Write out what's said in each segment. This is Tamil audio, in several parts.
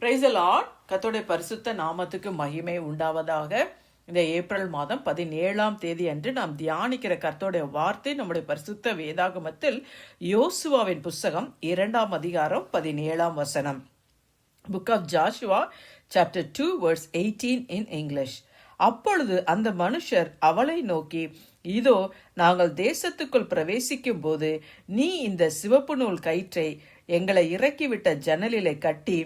Praise the Lord. கர்த்தருடைய பரிசுத்த நாமத்துக்கு மகிமை உண்டாவதாக. இந்த ஏப்ரல் மாதம் 17ஆம் தேதி அன்று நாம் தியானிக்கிற கர்த்தருடைய வார்த்தை நம்முடைய பரிசுத்த வேதாகமத்தில் யோசுவாவின் புஸ்தகம் 2ஆம் அதிகாரம் 17ஆம் வசனம். Book of Joshua chapter 2 verse 18 in English. அப்பொழுது அந்த மனுஷர் அவளை நோக்கி, இதோ நாங்கள் தேசத்துக்குள் பிரவேசிக்கும் போது நீ இந்த சிவப்பு நூல் கயிற்றை எங்களை இறக்கிவிட்ட ஜன்னலிலே கட்டி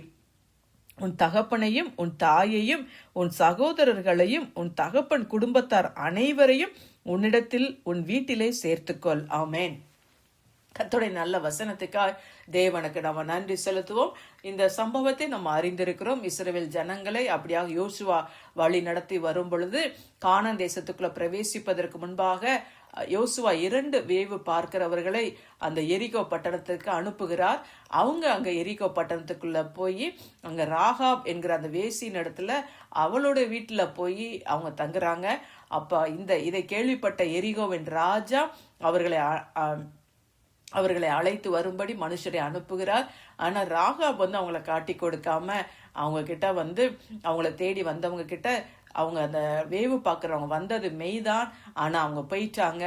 உன் தகப்பனையும் உன் தாயையும் உன் சகோதரர்களையும் உன் தகப்பன் குடும்பத்தார் அனைவரையும் உன்னிடத்தில் உன் வீட்டிலே சேர்த்துக்கொள். ஆமேன். கர்த்தருடைய நல்ல வசனத்துக்காக தேவனுக்கு நம்ம நன்றி செலுத்துவோம். இந்த சம்பவத்தை நம்ம அறிந்திருக்கிறோம். இஸ்ரவேல் ஜனங்களை அப்படியாக யோசுவா வழி நடத்தி வரும் பொழுது கானான் தேசத்துக்குள்ள பிரவேசிப்பதற்கு முன்பாக யோசுவா 2 வேவு பார்க்கிறவர்களை அந்த எரிகோ பட்டணத்துக்கு அனுப்புகிறார். அவங்க அங்க எரிகோ பட்டணத்துக்குள்ள போய் அங்க ராகாப் என்கிற அந்த வேசியின் இடத்துல அவளோட வீட்டுல போய் அவங்க தங்குறாங்க. அப்ப இதை கேள்விப்பட்ட எரிகோவின் ராஜா அவர்களை அழைத்து வரும்படி மனுஷரை அனுப்புகிறார். ஆனா ராகாப் அவங்கள காட்டி கொடுக்காம அவங்க கிட்ட அவங்கள தேடி வந்தவங்க கிட்ட அவங்க அந்த வேவு பார்க்குறவங்க வந்தது மெய்தான், ஆனா அவங்க போயிட்டாங்க,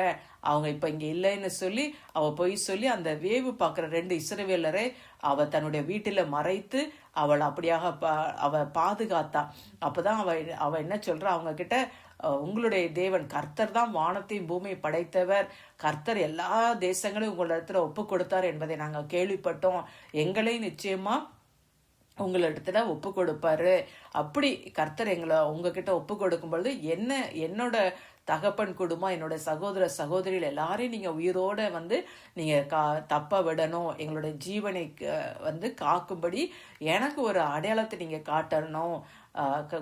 அவங்க இப்ப இங்க இல்லைன்னு சொல்லி போய் சொல்லி அந்த வேவு பார்க்குற 2 இஸ்ரவேலரை அவ தன்னுடைய வீட்டில மறைத்து அவள் அப்படியாக அவ பாதுகாத்தா. அப்பதான் அவ என்ன சொல்றா அவங்க கிட்ட, உங்களுடைய தேவன் கர்த்தர் தான் வானத்தையும் பூமியை படைத்தவர், கர்த்தர் எல்லா தேசங்களையும் உங்களிடத்துல ஒப்பு கொடுத்தார் என்பதை நாங்கள் கேள்விப்பட்டோம், எங்களை நிச்சயமா உங்களிடத்துல ஒப்பு கொடுப்பாரு. அப்படி கர்த்தர் எங்களை உங்ககிட்ட ஒப்பு கொடுக்கும் பொழுது என்னோட தகப்பன் குடும்பம், என்னோட சகோதர சகோதரிகள் எல்லாரையும் நீங்க உயிரோட நீங்க தப்ப விடணும், எங்களுடைய ஜீவனை காக்கும்படி எனக்கு ஒரு அடையாளத்தை நீங்க காட்டணும்,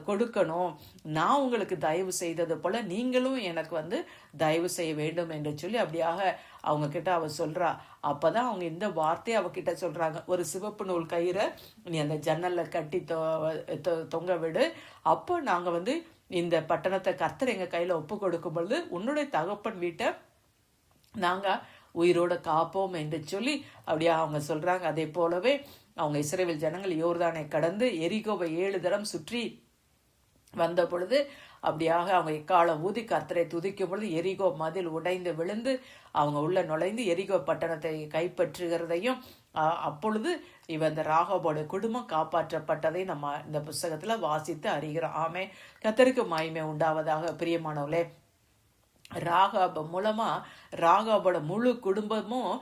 கொடுக்கணும், நான் உங்களுக்கு தயவு செய்தது போல நீங்களும் எனக்கு தயவு செய்ய வேண்டும் என்று சொல்லி அப்படியாக அவங்க கிட்ட அவ சொல்றா. அப்பதான் அவங்க இந்த வார்த்தையை அவகிட்ட சொல்றாங்க, ஒரு சிவப்பு நூல் கயிறை நீ அந்த ஜன்னல்ல கட்டி தொங்க விடு, அப்போ நாங்க இந்த பட்டணத்தை கர்த்தர் எங்க கையில ஒப்பு கொடுக்கும் பொழுது உன்னுடைய தகப்பன் வீட்டை நாங்க உயிரோட காப்போம் என்று சொல்லி அப்படியா அவங்க சொல்றாங்க. அதே போலவே அவங்க இஸ்ரவேல் ஜனங்கள் யோர்தானை கடந்து எரிகோவை 7 தரம் சுற்றி வந்த பொழுது அப்படியாக அவங்க எக்காலம் ஊதி கர்த்தரை துதிக்கும் பொழுது எரிகோ மதில் உடைந்து விழுந்து அவங்க உள்ள நுழைந்து எரிகோ பட்டணத்தை கைப்பற்றுகிறதையும் அப்பொழுது இந்த ராகாபோட குடும்பம் காப்பாற்றப்பட்டதை நம்ம இந்த புஸ்தகத்துல வாசித்து அறிகிறோம். ஆமே. கர்த்தருக்கு மகிமை உண்டாவதாக. பிரியமானவர்களே, ராகாப் மூலமா ராகாபோட முழு குடும்பமும்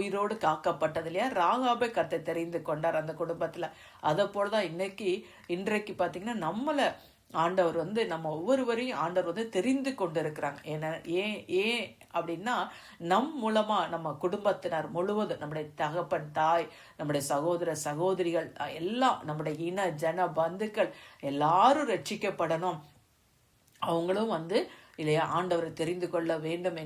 உயிரோடு காக்கப்பட்டது இல்லையா. ராகாபை கர்த்தர் தெரிந்து கொண்டார் அந்த குடும்பத்துல. அதை போலதான் இன்றைக்கு பாத்தீங்கன்னா நம்மள ஆண்டவர் நம்ம ஒவ்வொருவரையும் ஆண்டவர் தெரிந்து கொண்டு இருக்கிறாங்க. ஏன் அப்படின்னா நம் மூலமா நம்ம குடும்பத்தினர் முழுவதும், நம்முடைய தகப்பன் தாய், நம்முடைய சகோதர சகோதரிகள் எல்லாம், நம்முடைய இன ஜன பந்துக்கள் எல்லாரும் ரட்சிக்கப்படணும், அவங்களும் இல்லையா ஆண்டவரை தெரிந்து கொள்ள வேண்டும்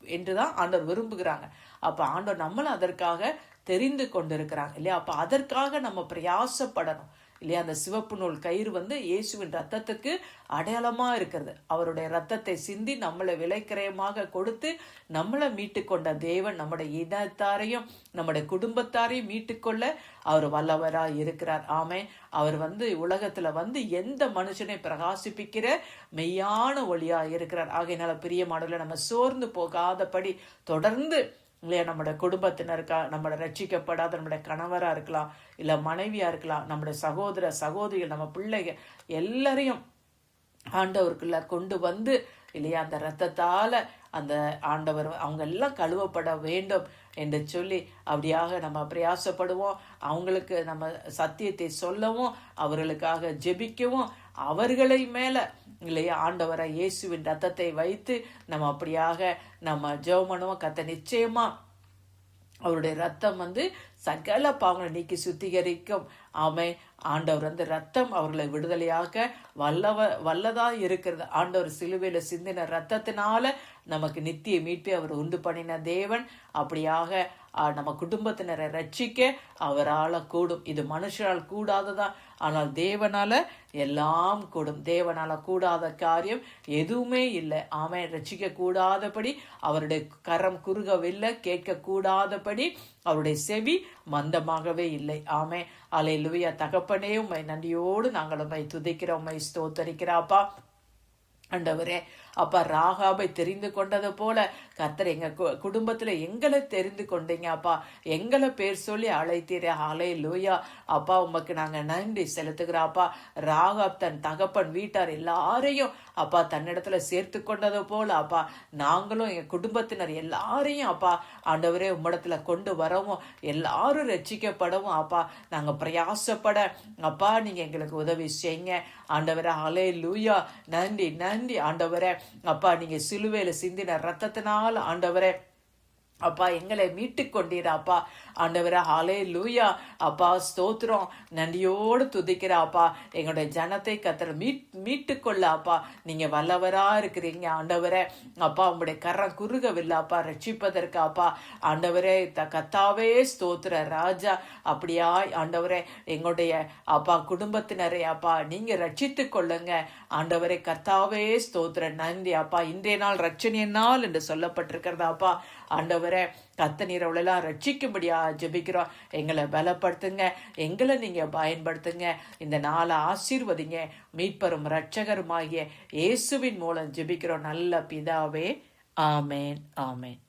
என்றுதான் ஆண்டவர் விரும்புகிறாங்க. அப்ப ஆண்டவர் நம்மளும் அதற்காக தெரிந்து கொண்டிருக்கிறாங்க இல்லையா. அப்ப அதற்காக நம்ம பிரயாசப்படணும் இல்லையா. அந்த சிவப்பு நூல் கயிறு இயேசுவின் ரத்தத்துக்கு அடையாளமா இருக்கிறது. அவருடைய ரத்தத்தை சிந்தி நம்மளை விலைக்கிரயமாக கொடுத்து நம்மளை மீட்டு கொண்ட தேவன் நம்முடைய இனத்தாரையும் நம்முடைய குடும்பத்தாரையும் மீட்டுக்கொள்ள அவர் வல்லவரா இருக்கிறார். ஆமே. அவர் உலகத்துல எந்த மனுஷனை பிரகாசிப்பிக்கிற மெய்யான ஒளியா இருக்கிறார். ஆகையினால பிரியமானவர்களே, நம்ம சோர்ந்து போகாதபடி தொடர்ந்து இல்லையா நம்முடைய குடும்பத்தினருக்கா, நம்மளோட ரட்சிக்கப்படாத நம்முடைய கணவரா இருக்கலாம், இல்ல மனைவியா இருக்கலாம், நம்முடைய சகோதர சகோதரிகள், நம்ம பிள்ளைகள் எல்லாரையும் ஆண்டவருக்குள்ள கொண்டு இல்லையா அந்த ரத்தத்தால அந்த ஆண்டவர் அவங்க எல்லாம் கழுவப்பட வேண்டும் என்று சொல்லி அப்படியாக நம்ம பிரயாசப்படுவோம். அவங்களுக்கு நம்ம சத்தியத்தை சொல்லவும், அவர்களுக்காக ஜெபிக்கவும், அவர்களை மேல இல்லையா ஆண்டவரை இயேசுவின் ரத்தத்தை வைத்து நம்ம அப்படியாக நம்ம ஜெபம் பண்ணுவோம். கர்த்தர் நிச்சயமா அவருடைய ரத்தம் சகல பாவங்களை நீக்கி சுத்திகரிக்கும். ஆமை. ஆண்டவர் ரத்தம் அவர்களை விடுதலையாக வல்லதா இருக்கிறது. ஆண்டவர் சிலுவையில சிந்தின ரத்தத்தினால நமக்கு நித்திய மீட்பை அவர் உண்டு பண்ணின தேவன். அப்படியாக நம்ம குடும்பத்தினரை ரட்சிக்க அவரால் கூடும். இது மனுஷரால் கூடாததான், ஆனால் தேவனால எல்லாம் கூடும். தேவனால கூடாத காரியம் எதுவுமே இல்லை. ஆமென். ரட்சிக்க கூடாதபடி அவருடைய கரம் குறுகவில்லை, கேட்க கூடாதபடி அவருடைய செவி மந்தமாகவே இல்லை. ஆமென். அல்லேலூயா. தகப்பனே, உம்மை நன்றியோடு நாங்கள் உம்மை துதிக்கிறோம், உம்மை ஸ்தோத்தரிக்கிறாப்பா. ஆண்டவரே, அப்பா, ராகாபை தெரிந்து கொண்டது போல கர்த்தர் எங்க குடும்பத்துல எங்களை தெரிந்து கொண்டீங்க அப்பா. எங்களை பேர் சொல்லி அழைத்தீரே. ஹல்லேலூயா. அப்பா, உமக்கு நாங்க நன்றி செலுத்துகிறோம் அப்பா. ராகாப் தன் தகப்பன் வீட்டார் எல்லாரையும் அப்பா தன்னிடத்துல சேர்த்து கொண்டது போல அப்பா நாங்களும் எங்க குடும்பத்தினர் எல்லாரையும் அப்பா ஆண்டவரே உம்மிடத்துல கொண்டு வரவும், எல்லாரும் ரட்சிக்கப்படவும் அப்பா நாங்க பிரயாசப்பட அப்பா நீங்க எங்களுக்கு உதவி செய்யுங்க ஆண்டவரே. ஹல்லேலூயா. நன்றி நன்றி ஆண்டவரே. அப்பா, நீங்க சிலுவையில சிந்தின ரத்தத்தினால் ஆண்டவரே அப்பா எங்களை மீட்டு கொண்டீர் அப்பா ஆண்டவரே. ஹல்லேலூயா. அப்பா ஸ்தோத்திரம். நன்றியோடு துதிக்கிற அப்பா எங்களுடைய ஜனத்தை கர்த்தர் மீட்டு கொள்ள அப்பா நீங்க வல்லவரா இருக்கிறீங்க ஆண்டவரே. அப்பா உங்களுடைய கரம் குறுகவில்லை அப்பா ரட்சிப்பதற்கு அப்பா ஆண்டவரே. கர்த்தாவே ஸ்தோத்திர ராஜா. அப்படியா ஆண்டவரே எங்களுடைய அப்பா குடும்பத்தினரை அப்பா நீங்க ரட்சித்து கொள்ளுங்க ஆண்டவரே. கர்த்தாவே ஸ்தோத்திர நன்றி அப்பா. இன்றைய நாள் ரட்சணிய நாள் என்று சொல்லப்பட்டிருக்கிறதா அப்பா ஆண்டவரே. கர்த்தர் நீர் அவளெல்லாம் ரட்சிக்கும்படியா ஜெபிக்கிறோம். எங்களை பலப்படுத்துங்க, எங்களை நீங்க பயன்படுத்துங்க. இந்த நாளை ஆசீர்வதிங்க. மீட்பரும் இரட்சகருமாகிய இயேசுவின் மூலம் ஜெபிக்கிறோம் நல்ல பிதாவே. ஆமேன் ஆமேன்.